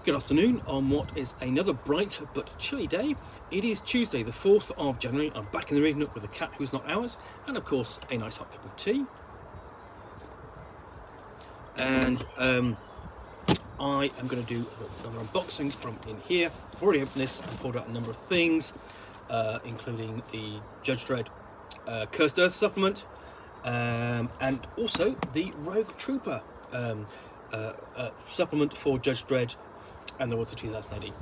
Good afternoon on what is another bright but chilly day. It is Tuesday the 4th of January. I'm back in the reading nook with a cat who's not ours, and of course a nice hot cup of tea. And I am going to do another unboxing from in here. I've already opened this and pulled out a number of things, including the Judge Dredd Cursed Earth Supplement, and also the Rogue Trooper supplement for Judge Dredd and the Worlds of 2018.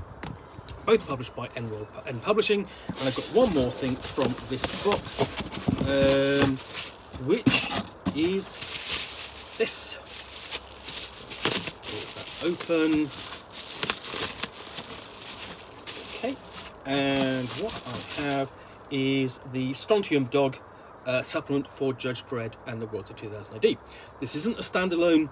Both published by N Publishing, and I've got one more thing from this box, which is this. Get that open. Okay, and what I have is the Strontium Dog supplement for Judge Dredd and the Worlds of 2018. This isn't a standalone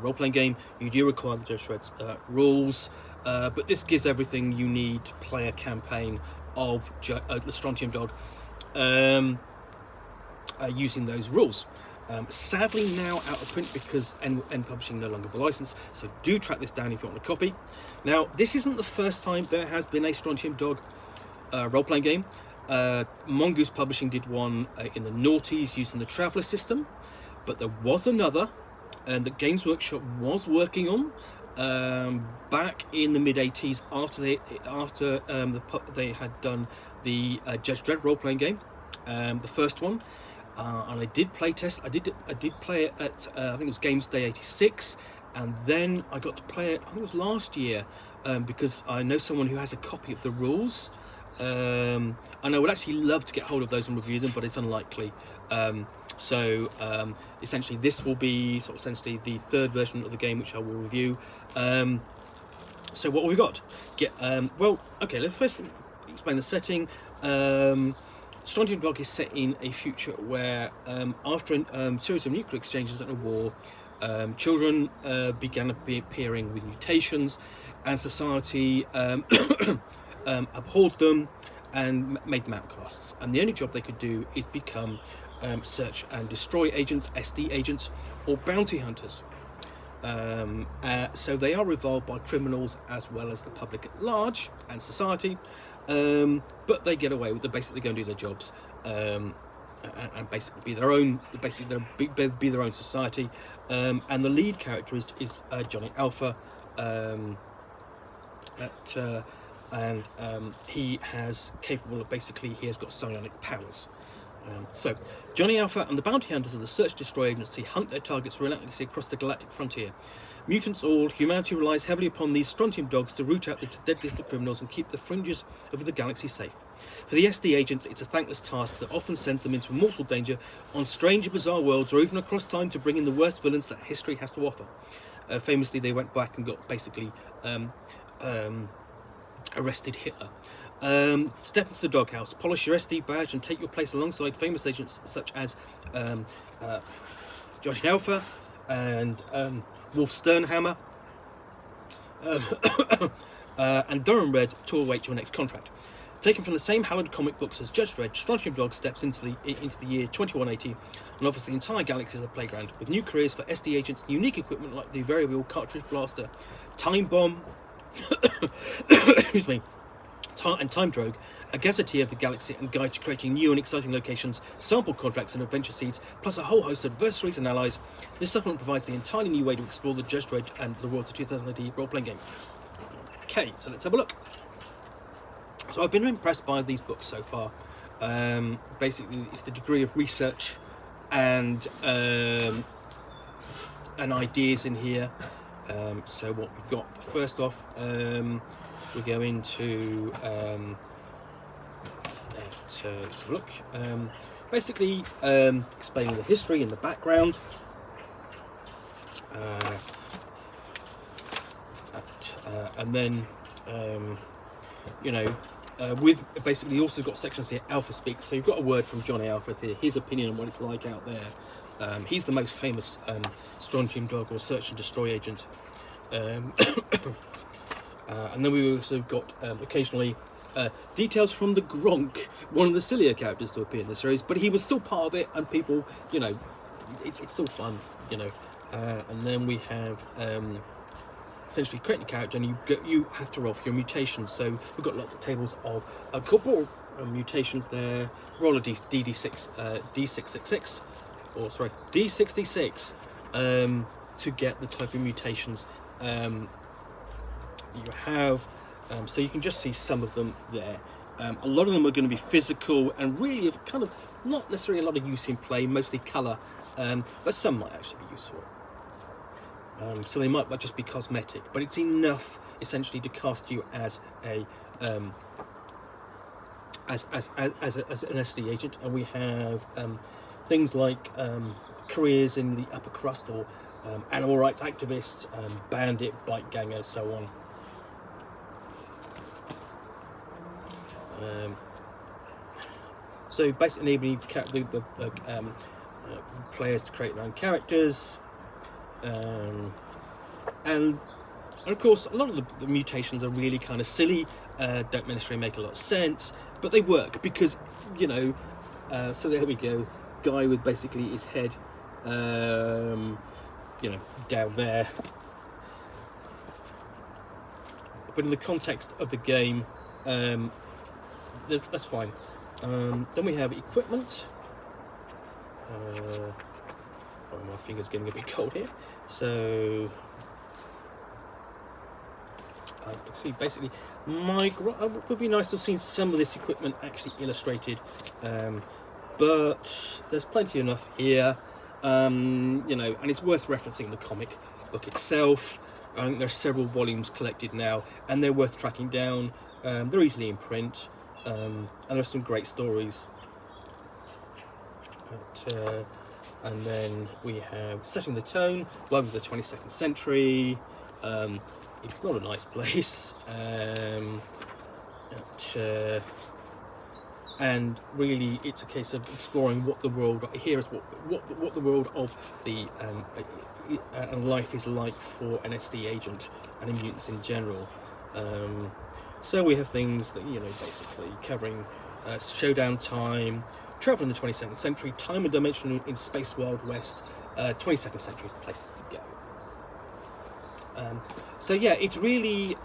role-playing game. You do require the Judge Dredd's rules, but this gives everything you need to play a campaign of the Strontium Dog using those rules. Sadly now out of print because N Publishing no longer have a license, so do track this down if you want a copy. Now, this isn't the first time there has been a Strontium Dog role-playing game. Mongoose Publishing did one in the noughties using the Traveller system, but there was another that Games Workshop was working on back in the mid-80s after they had done the Judge Dredd role-playing game, the first one, and I did play test. I did play it at I think it was Games Day '86, and then I got to play it. I think it was last year because I know someone who has a copy of the rules, and I would actually love to get hold of those and review them, but it's unlikely. So essentially this will be essentially the third version of the game which I will review. So what have we got? Well, okay, let's first explain the setting. Strontium Dog is set in a future where after a series of nuclear exchanges and a war, children began appearing with mutations, and society abhorred them and made them outcasts, and the only job they could do is become search and destroy agents, SD agents, or bounty hunters. So they are reviled by criminals as well as the public at large and society, but they get away with it. Basically go and do their jobs, and basically be their own, be their own society. And the lead character is Johnny Alpha, and he has got psionic powers. So, Johnny Alpha and the bounty hunters of the Search Destroy Agency hunt their targets relentlessly across the galactic frontier. Mutants all, humanity relies heavily upon these Strontium Dogs to root out the deadliest of criminals and keep the fringes of the galaxy safe. For the SD agents, it's a thankless task that often sends them into mortal danger on strange and bizarre worlds, or even across time, to bring in the worst villains that history has to offer. Famously, they went back and got basically arrested Hitler. Step into the doghouse, polish your SD badge, and take your place alongside famous agents such as Johnny Alpha and Wolf Sternhammer and Durham Red to await your next contract. Taken from the same hallowed comic books as Judge Dredd, Strontium Dog steps into the year 2180 and offers the entire galaxy as a playground, with new careers for SD agents and unique equipment like the variable cartridge blaster, time bomb, excuse me, and Time Drogue, a gazetteer of the galaxy and guide to creating new and exciting locations, sample contracts and adventure seeds, plus a whole host of adversaries and allies. This supplement provides the entirely new way to explore the Judge Dredd and the Worlds of 2018 role-playing game. Okay, so let's have a look. So I've been impressed by these books so far. Basically, it's the degree of research and ideas in here. So what we've got, first off, we go into let's have a look. Basically, explaining the history and the background, and then with basically also got sections here. Alpha speaks, so you've got a word from Johnny Alpha here, his opinion on what it's like out there. He's the most famous Strontium Dog or Search and Destroy agent. And then we also got occasionally details from the Gronk, one of the sillier characters to appear in the series, but he was still part of it, and people, it's still fun, And then we have essentially create your character, and you have to roll for your mutations. So we've got lots of tables of corporal mutations there. Roll a D666, or sorry, D66 to get the type of mutations you have. So you can just see some of them there. A lot of them are going to be physical and really have kind of not necessarily a lot of use in play, mostly colour, but some might actually be useful. So they might just be cosmetic, but it's enough essentially to cast you as a as an SD agent. And we have things like careers in the upper crust, or animal rights activists, bandit, bike ganger, so on. So basically enabling the players to create their own characters, and of course a lot of the mutations are really kind of silly, don't necessarily make a lot of sense, but they work because, you know, so there we go, guy with basically his head you know, down there, but in the context of the game, that's fine. Then we have equipment. Oh, my finger's getting a bit cold here. So see, basically, it would be nice to have seen some of this equipment actually illustrated, but there's plenty enough here, you know, and it's worth referencing the comic book itself. I think there's several volumes collected now, and they're worth tracking down. They're easily in print, and there's some great stories. And then we have Setting the Tone, Love of the 22nd Century. It's not a nice place, and really it's a case of exploring what the world here is, what the world of the and life is like for an SD agent and mutants in general. So we have things that, you know, basically covering showdown time, travel in the 22nd century, time and dimension in space Wild West, 22nd century places to go. So yeah, it's really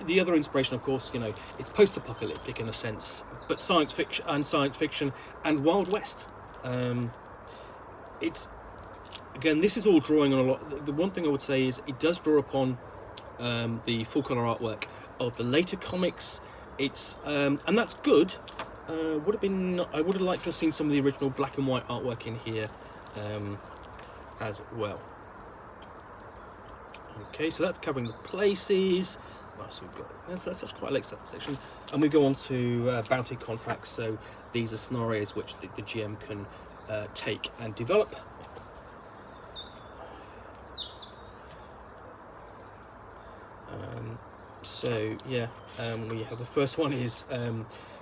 the other inspiration, of course, you know, it's post-apocalyptic in a sense, but science fiction and Wild West. It's, again, this is all drawing on a lot. The one thing I would say is it does draw upon the full color artwork of the later comics. It's and that's good. I would have liked to have seen some of the original black and white artwork in here as well. Okay, so that's covering the places. So we've got that's quite a late section, and we go on to bounty contracts. So these are scenarios which the GM can take and develop. So yeah, we have the first one is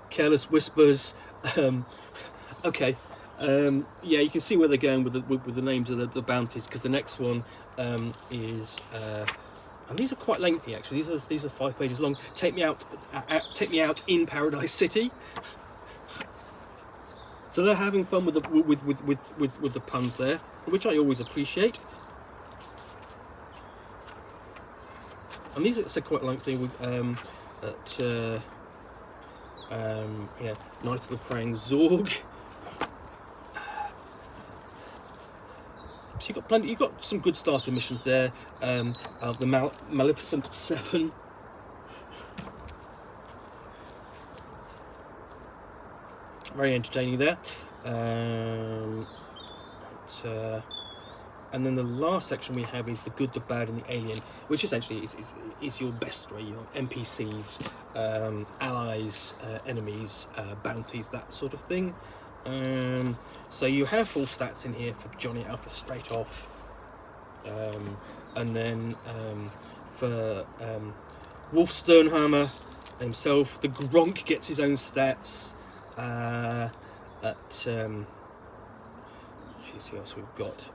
Careless Whispers. Okay. Yeah, you can see where they're going with the names of the bounties, because the next one is, and these are quite lengthy actually. These are 5 pages long. Take me out in Paradise City. So they're having fun with the puns there, which I always appreciate. And these are quite lengthy. Yeah, Night of the Praying Zorg. So you've got some good Starship missions there. The Maleficent 7. Very entertaining there. And then the last section we have is The Good, the Bad, and the Alien, which essentially is your bestiary, your NPCs, allies, enemies, bounties, that sort of thing. So you have full stats in here for Johnny Alpha straight off, and then for Wolf Sternhammer himself, the Gronk gets his own stats. Let's see what else we've got.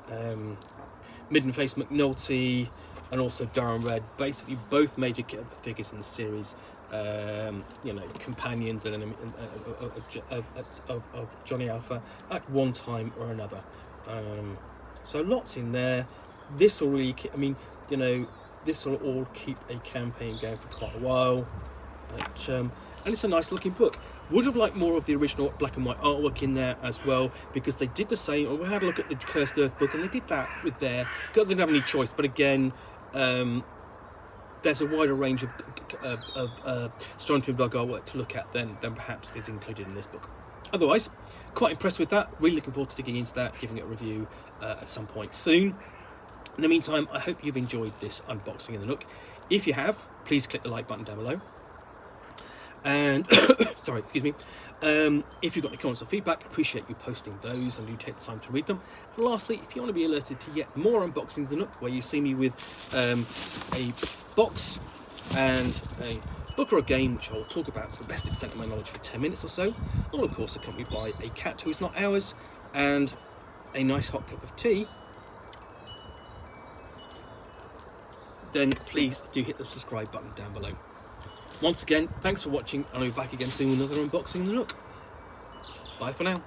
Midden Face McNulty and also Darren Red, basically both major figures in the series. You know, companions and enemy of Johnny Alpha at one time or another. So lots in there. This will really, I mean, you know, this will all keep a campaign going for quite a while. But, and it's a nice looking book. Would have liked more of the original black and white artwork in there as well, because they did the same. We had a look at the Cursed Earth book, and they did that with their. They didn't have any choice, but again, there's a wider range of Strontium Dog artwork to look at than perhaps is included in this book. Otherwise, quite impressed with that. Really looking forward to digging into that, giving it a review at some point soon. In the meantime, I hope you've enjoyed this unboxing in the Nook. If you have, please click the like button down below. And sorry, excuse me. If you've got any comments or feedback, appreciate you posting those, and do take the time to read them. And lastly, if you want to be alerted to yet more unboxings in the Nook, where you see me with a box and a book or a game, which I will talk about to the best extent of my knowledge for 10 minutes or so, all of course accompanied by a cat who is not ours, and a nice hot cup of tea, then please do hit the subscribe button down below. Once again, thanks for watching, and I'll be back again soon with another unboxing in the Nook. Bye for now.